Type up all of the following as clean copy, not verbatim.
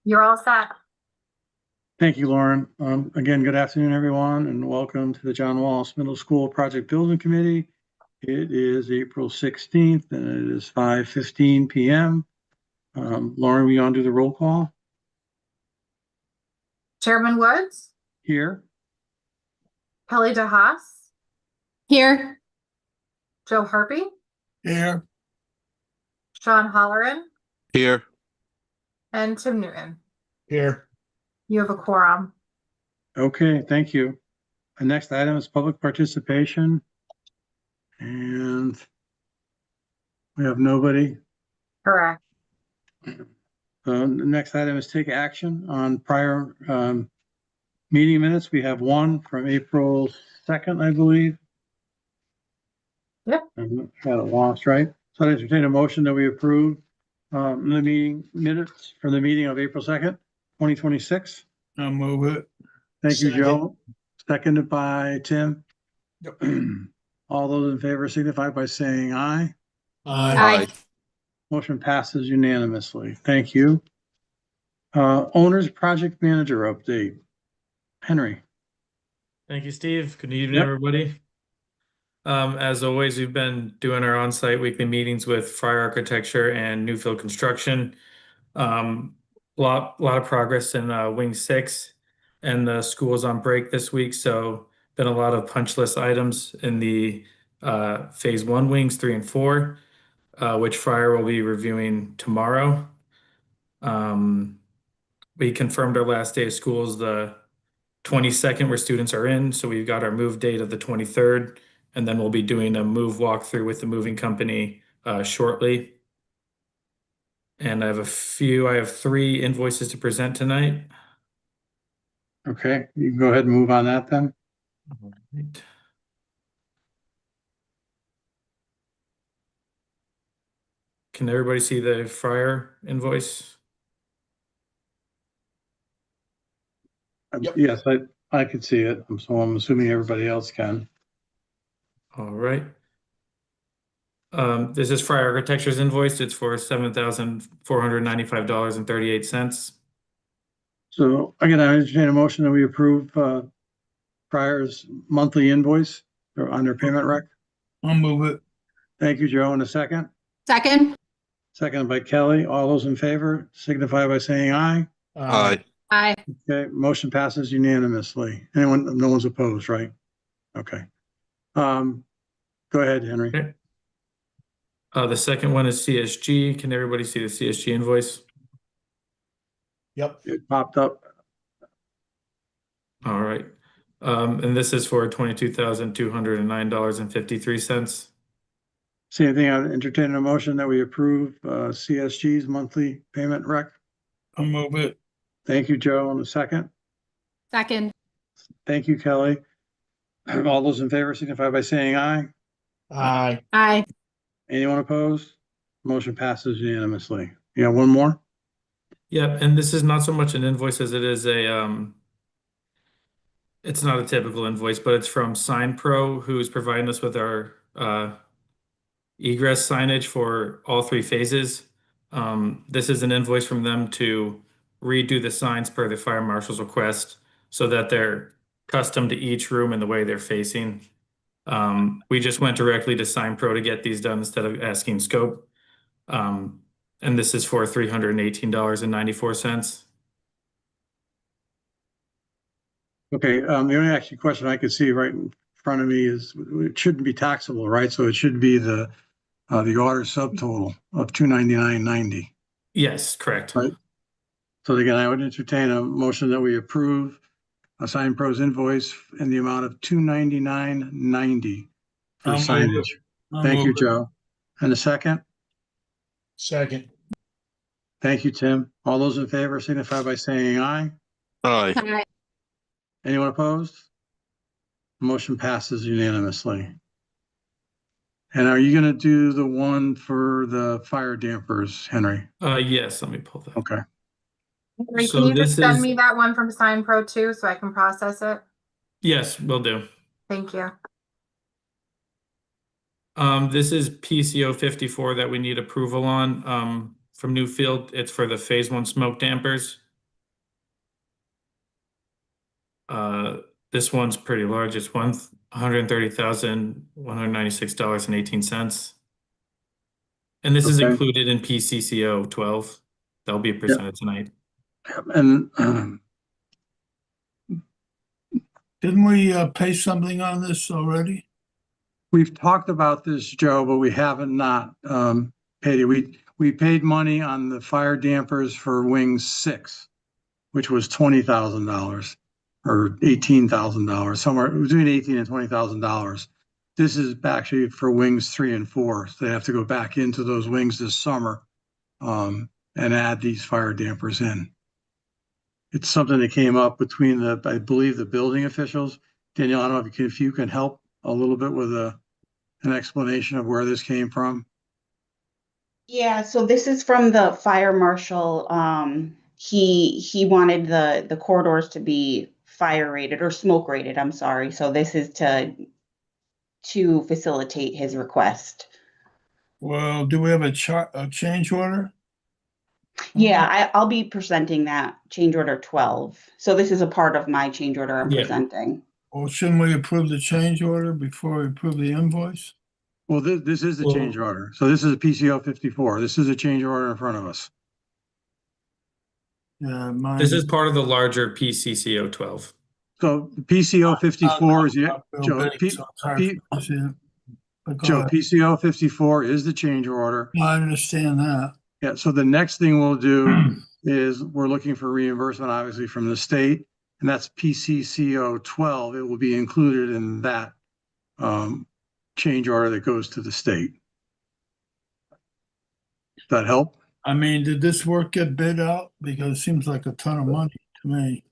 You're all set. Thank you, Lauren. Again, good afternoon, everyone, and welcome to the John Wallace Middle School Project Building Committee. It is April 16th and it is 5:15 p.m. Lauren, we on do the roll call? Chairman Woods, Here. Kelly DeHaas, Here. Joe Harpy, Here. Sean Holleran, Here. and Tim Newton. Here. You have a quorum. Okay, thank you. The next item is public participation. And we have nobody. Correct. The next item is take action on prior meeting minutes. We have one from April 2nd, I believe. Yep. I got it lost, right? So I entertain a motion that we approve the meeting minutes for the meeting of April 2nd, 2026. I'll move it. Thank you, Second. Joe. Seconded by Tim. Yep. All those in favor signify by saying aye. Aye. Motion passes unanimously. Thank you. Owner's project manager update. Henry. Thank you, Steve. Good evening, Yep. everybody. As always, we've been doing our on-site weekly meetings with Fryer Architecture and Newfield Construction. Lot of progress in Wing 6, and the school is on break this week, so been a lot of punch list items in the Phase 1 Wings 3 and 4, which Fryer will be reviewing tomorrow. We confirmed our last day of school is the 22nd, where students are in, so we've got our move date of the 23rd, and then we'll be doing a move walkthrough with the moving company shortly. And I have 3 invoices to present tonight. Okay, you can go ahead and move on that then. All right. Can everybody see the Fryer invoice? Yep. Yes, I could see it. So I'm assuming everybody else can. All right. This is Fryer Architecture's invoice. It's for $7,495.38. So again, I entertain a motion that we approve Fryer's monthly invoice on their payment rec. I'll move it. Thank you, Joe. In a second. Second. Seconded by Kelly. All those in favor signify by saying aye. Aye. Aye. Okay, motion passes unanimously. No one's opposed, right? Okay. Go ahead, Henry. Okay. The second one is CSG. Can everybody see the CSG invoice? Yep. It popped up. All right. And this is for $22,209.53. Same thing. I'd entertain a motion that we approve CSG's monthly payment rec. I'll move it. Thank you, Joe. In a second. Second. Thank you, Kelly. All those in favor signify by saying aye. Aye. Aye. Anyone opposed? Motion passes unanimously. You got one more? Yep, and this is not so much an invoice as it is it's not a typical invoice, but it's from SignPro, who's providing us with our egress signage for all 3 phases. This is an invoice from them to redo the signs per the fire marshal's request so that they're custom to each room and the way they're facing. We just went directly to SignPro to get these done instead of asking Scope. And this is for $318.94. Okay, the only actually question I could see right in front of me is it shouldn't be taxable, right? So it should be the order subtotal of $299.90. Yes, correct. Right. So again, I would entertain a motion that we approve a SignPro's invoice in the amount of $299.90 for I'll move signage. it. I'll Thank you, move it. Joe. And a second? Second. Thank you, Tim. All those in favor signify by saying aye. Aye. Aye. Anyone opposed? Motion passes unanimously. And are you gonna do the one for the fire dampers, Henry? Yes, let me pull that. Okay. Henry, So can you this just send is- me that one from SignPro too, so I can process it? Yes, will do. Thank you. This is PCO 54 that we need approval on from Newfield. It's for the Phase 1 smoke dampers. This one's pretty large. It's $130,196.18. And this is Okay. included in PCCO 12. That'll be presented tonight. And Didn't we pay something on this already? we've talked about this, Joe, but we haven't not paid it. We paid money on the fire dampers for Wing 6, which was $20,000 or $18,000, somewhere between $18,000 and $20,000. This is actually for Wings 3 and 4. So they have to go back into those wings this summer and add these fire dampers in. It's something that came up between I believe, the building officials. Danielle, I don't know if you can help a little bit with an explanation of where this came from. Yeah, so this is from the fire marshal. He wanted the corridors to be fire rated or smoke rated, I'm sorry. So this is to facilitate his request. Well, do we have a change order? Yeah, I'll be presenting that change order 12. So this is a part of my change order I'm Yeah. presenting. Well, shouldn't we approve the change order before we approve the invoice? Well, this is the Well- change order. So this is a PCO 54. This is a change order in front of us. Yeah, mine. This is part of the larger PCCO 12. So the PCO 54 is Not real Joe, big, so it's hard for me to see it. But go Joe, ahead. PCO 54 is the change order. I understand that. Yeah, so the next thing we'll do is we're looking for reimbursement, obviously, from the state, and that's PCCO 12. It will be included in that change order that goes to the state. Does that help? I mean, did this work get bid out? Because it seems like a ton of money to me.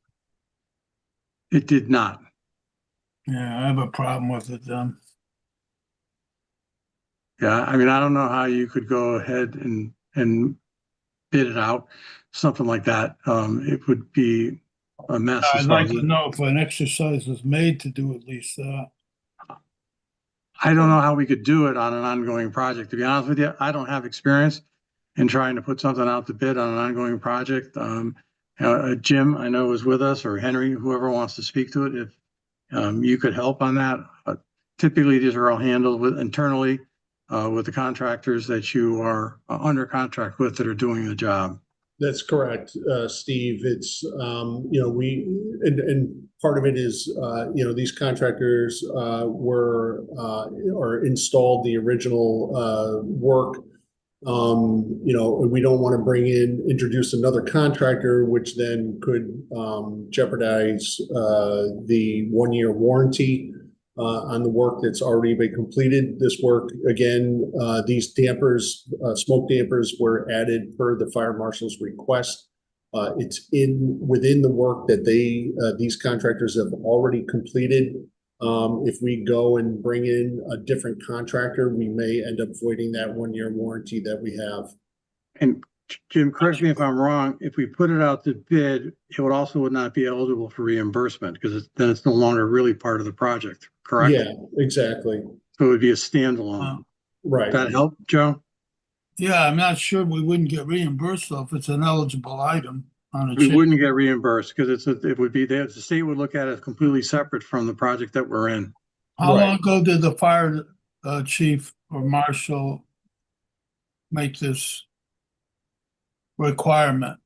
It did not. Yeah, I have a problem with it then. Yeah, I mean, I don't know how you could go ahead and bid it out, something like that. It would be a mess. as I'd far like as to know if an exercise was made to do at least that. I don't know how we could do it on an ongoing project. To be honest with you, I don't have experience in trying to put something out to bid on an ongoing project. Jim, I know, is with us, or Henry, whoever wants to speak to it. If you could help on that. Typically, these are all handled internally with the contractors that you are under contract with that are doing the job. That's correct, Steve. It's, and part of it is, these contractors or installed the original work. We don't want to introduce another contractor, which then could jeopardize the 1-year warranty on the work that's already been completed. This work, again, these dampers, smoke dampers were added per the fire marshal's request. It's within the work that these contractors have already completed. If we go and bring in a different contractor, we may end up voiding that 1-year warranty that we have. And Jim, correct me if I'm wrong, if we put it out to bid, it would not be eligible for reimbursement because then it's no longer really part of the project, correct? Yeah, exactly. So it would be a standalone. Right. Does that help, Joe? Yeah, I'm not sure we wouldn't get reimbursed though if it's an eligible item on a We change. wouldn't get reimbursed because the state would look at it completely separate from the project that we're in. How Right. long ago did the fire chief or marshal make this requirement?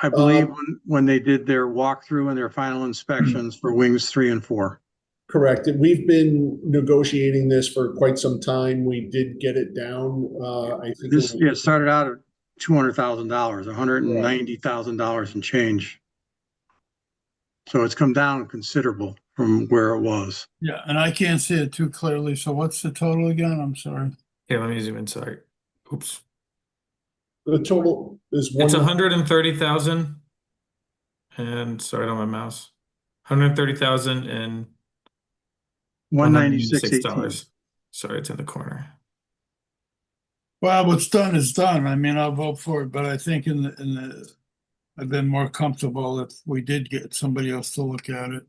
I believe when they did their walkthrough and their final inspections for Wings 3 and 4. Correct. And we've been negotiating this for quite some time. We did get it down. I think It started out at $200,000, $190,000 and change. So it's come down considerable from where it was. Yeah, and I can't see it too clearly. So what's the total again? I'm sorry. Here, let me zoom in. Sorry. Oops. the total is It's 130,000. And sorry on my mouse. 130,000 and $196.18. Sorry, it's in the corner. Well, what's done is done. I mean, I'll vote for it, but I think I've been more comfortable if we did get somebody else to look at it.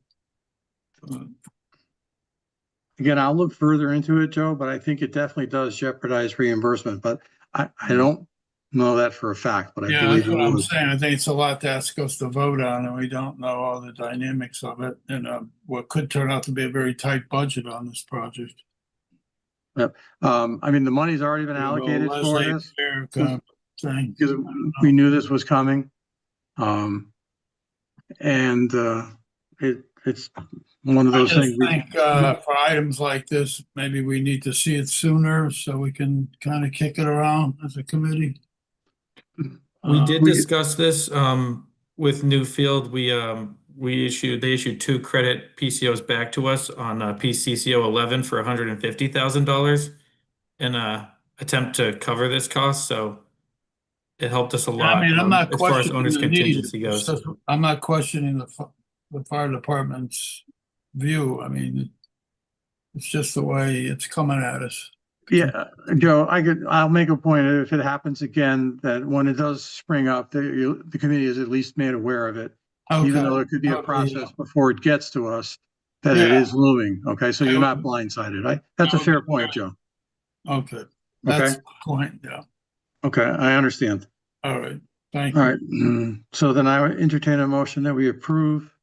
Again, I'll look further into it, Joe, but I think it definitely does jeopardize reimbursement. But I don't know that for a fact, but I Yeah, believe that's it what I'm was. saying. I think it's a lot to ask us to vote on, and we don't know all the dynamics of it, and what could turn out to be a very tight budget on this project. I mean, the money's already been allocated for this. Kind of thing. Because we knew this was coming. And it's one of I those just things. think for items like this, maybe we need to see it sooner so we can kind of kick it around as a committee. We did we- discuss this with Newfield. They issued 2 credit PCOs back to us on PCCO 11 for $150,000 in a attempt to cover this cost. So it helped us a lot. I mean, I'm not as far as questioning owner's the need. contingency It's goes. just- I'm not questioning the fire department's view. I mean, it's just the way it's coming at us. Yeah, Joe, I'll make a point if it happens again, that when it does spring up, the committee is at least made aware of it. Even though Okay. there could be a Okay, process before it gets to us, that it Yeah. is looming. Okay, so you're not I- blindsided. That's a I- fair point, Joe. Okay, that's the point, yeah. Okay, I understand. All right, thank All you. right, so then I would entertain a motion that we approve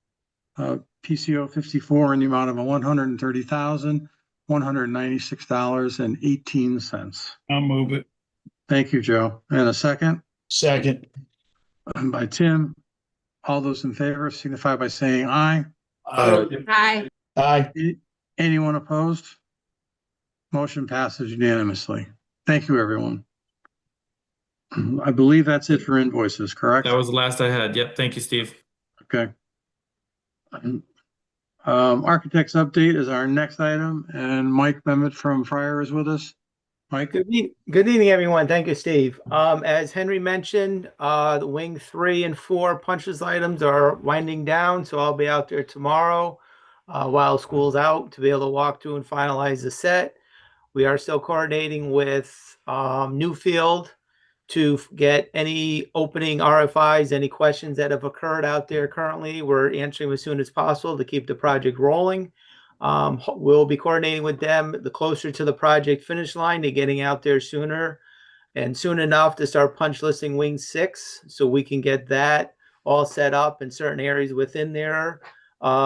PCO 54 in the amount of $130,196.18. I'll move it. Thank you, Joe. And a second Second. by Tim. All those in favor signify by saying aye. Aye. Aye. Anyone opposed? Motion passes unanimously. Thank you, everyone. I believe that's it for invoices, correct? That was the last I had. Yep. Thank you, Steve. Okay. Architects update is our next item, and Mike Memmott from Fryer is with us. Mike? Good evening, everyone. Thank you, Steve. As Henry mentioned, the wing 3 and 4 punch list items are winding down, so I'll be out there tomorrow while school's out to be able to walk through and finalize the set. We are still coordinating with Newfield to get any opening RFIs, any questions that have occurred out there currently. We're answering as soon as possible to keep the project rolling. We'll be coordinating with them the closer to the project finish line to getting out there sooner and soon enough to start punch listing wing 6 so we can get that all set up in certain areas within there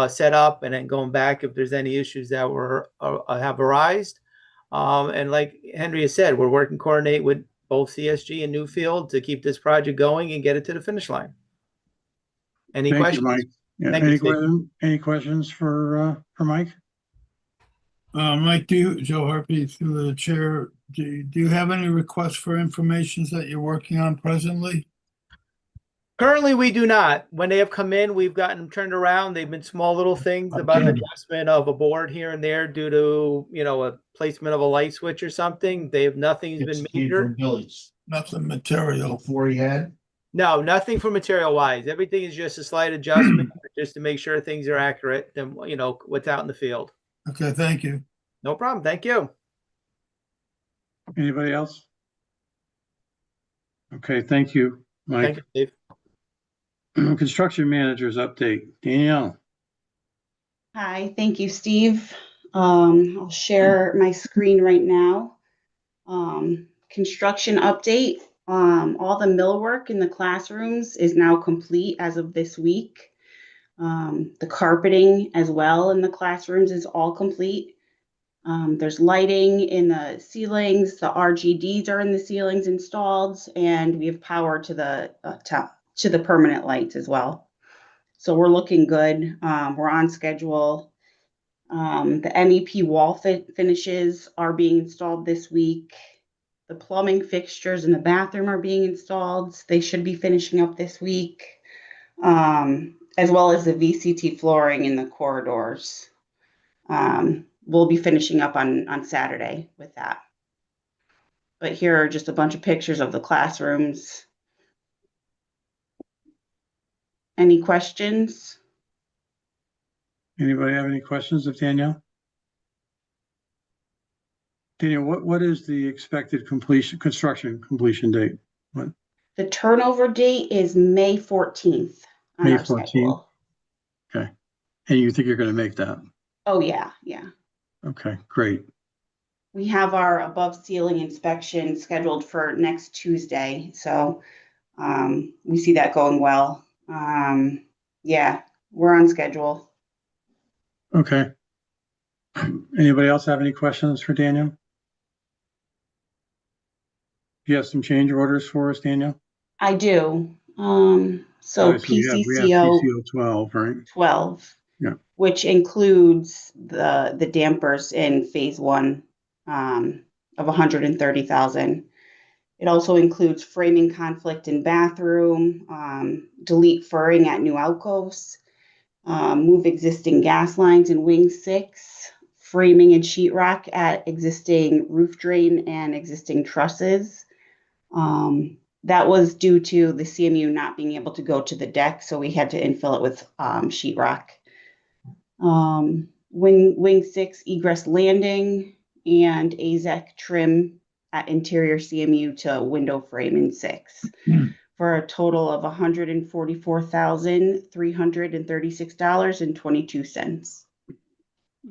set up, and then going back if there's any issues that have arisen. And like Henry has said, we're working coordinate with both CSG and Newfield to keep this project going and get it to the finish line. Any Thank questions? you, Mike. Yeah, Thank you, Steve. any questions for Mike? Mike, Joe Harpy through the chair, do you have any requests for information that you're working on presently? Currently, we do not. When they have come in, we've gotten them turned around. They've been small little things about an adjustment of a board here and there due to, a placement of a light switch or something. Nothing's been major. Nothing material. Before he had? No, nothing for material wise. Everything is just a slight adjustment just to make sure things are accurate than, what's out in the field. Okay, thank you. No problem. Thank you. Anybody else? Okay, thank you, Thank Mike. you, Steve. Construction managers update. Danielle. Hi, thank you, Steve. I'll share my screen right now. Construction update. All the millwork in the classrooms is now complete as of this week. The carpeting as well in the classrooms is all complete. There's lighting in the ceilings. The RGDs are in the ceilings installed, and we have power to the permanent lights as well. So we're looking good. We're on schedule. The MEP wall finishes are being installed this week. The plumbing fixtures in the bathroom are being installed. They should be finishing up this week, as well as the VCT flooring in the corridors. We'll be finishing up on Saturday with that. But here are just a bunch of pictures of the classrooms. Any questions? Anybody have any questions of Danielle? Danielle, what is the expected construction completion date? What? The turnover date is May 14th on May our 14th? schedule. Okay. And you think you're going to make that? Oh, yeah, yeah. Okay, great. we have our above ceiling inspection scheduled for next Tuesday, so we see that going well. Yeah, we're on schedule. Okay. Anybody else have any questions for Daniel? You have some change orders for us, Daniel? I do. So Obviously, we have PCO 12, right? 12. Yeah. Which includes the dampers in phase one of 130,000. It also includes framing conflict in bathroom, delete furring at new alcoves, move existing gas lines in wing 6, framing and sheetrock at existing roof drain and existing trusses. That was due to the CMU not being able to go to the deck, so we had to infill it with sheetrock. Wing 6 egress landing and AZEC trim at interior CMU to window frame in 6 for a total of $144,336.22.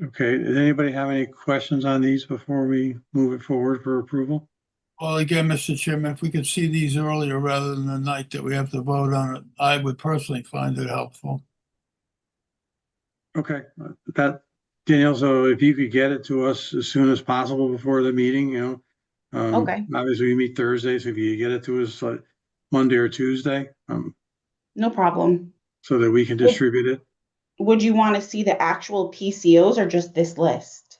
Okay, does anybody have any questions on these before we move it forward for approval? Well, again, Mr. Chairman, if we could see these earlier rather than the night that we have to vote on it, I would personally find it helpful. Okay, that, Danielle, so if you could get it to us as soon as possible before the meeting, Okay. obviously we meet Thursday, so if you get it to us Monday or Tuesday, No problem. so that we can distribute it. Would you want to see the actual PCOs or just this list?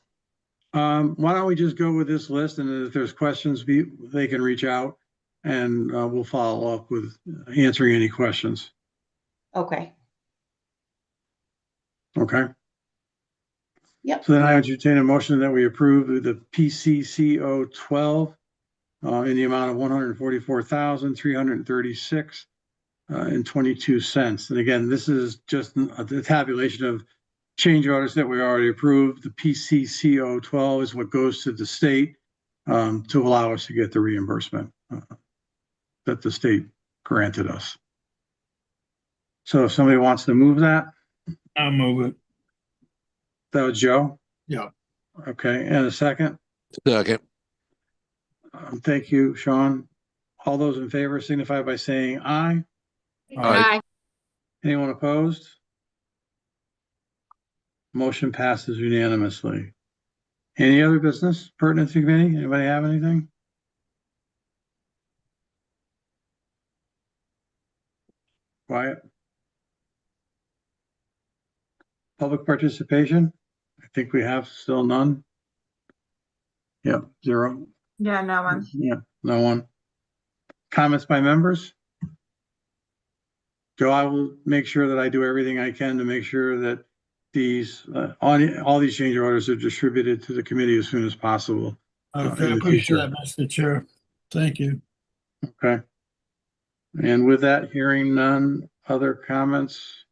Why don't we just go with this list, and if there's questions, they can reach out, and we'll follow up with answering any questions. Okay. Okay. Yep. So then I entertain a motion that we approve the PCCO 12 in the amount of $144,336.22. And again, this is just the tabulation of change orders that we already approved. The PCCO 12 is what goes to the state to allow us to get the reimbursement that the state granted us. So if somebody wants to move that, I'll move it. that was Joe. Yeah. Okay, and a second. Second. Thank you, Sean. All those in favor signify by saying aye. Aye. Anyone opposed? Motion passes unanimously. Any other business pertinent to committee? Anybody have anything? Quiet. Public participation? I think we have still none. Yep, 0. Yeah, no one. Yeah, no one. Comments by members? Joe, I will make sure that I do everything I can to make sure that these, all these change orders are distributed to the committee as soon as possible. Okay, I in the appreciate future. that, Mr. Chair. Thank you. Okay. And with that, hearing none other comments,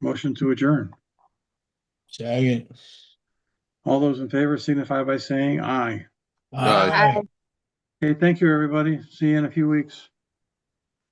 motion to adjourn. Second. All those in favor signify by saying aye. Aye. Aye. Okay, thank you, everybody. See you in a few weeks.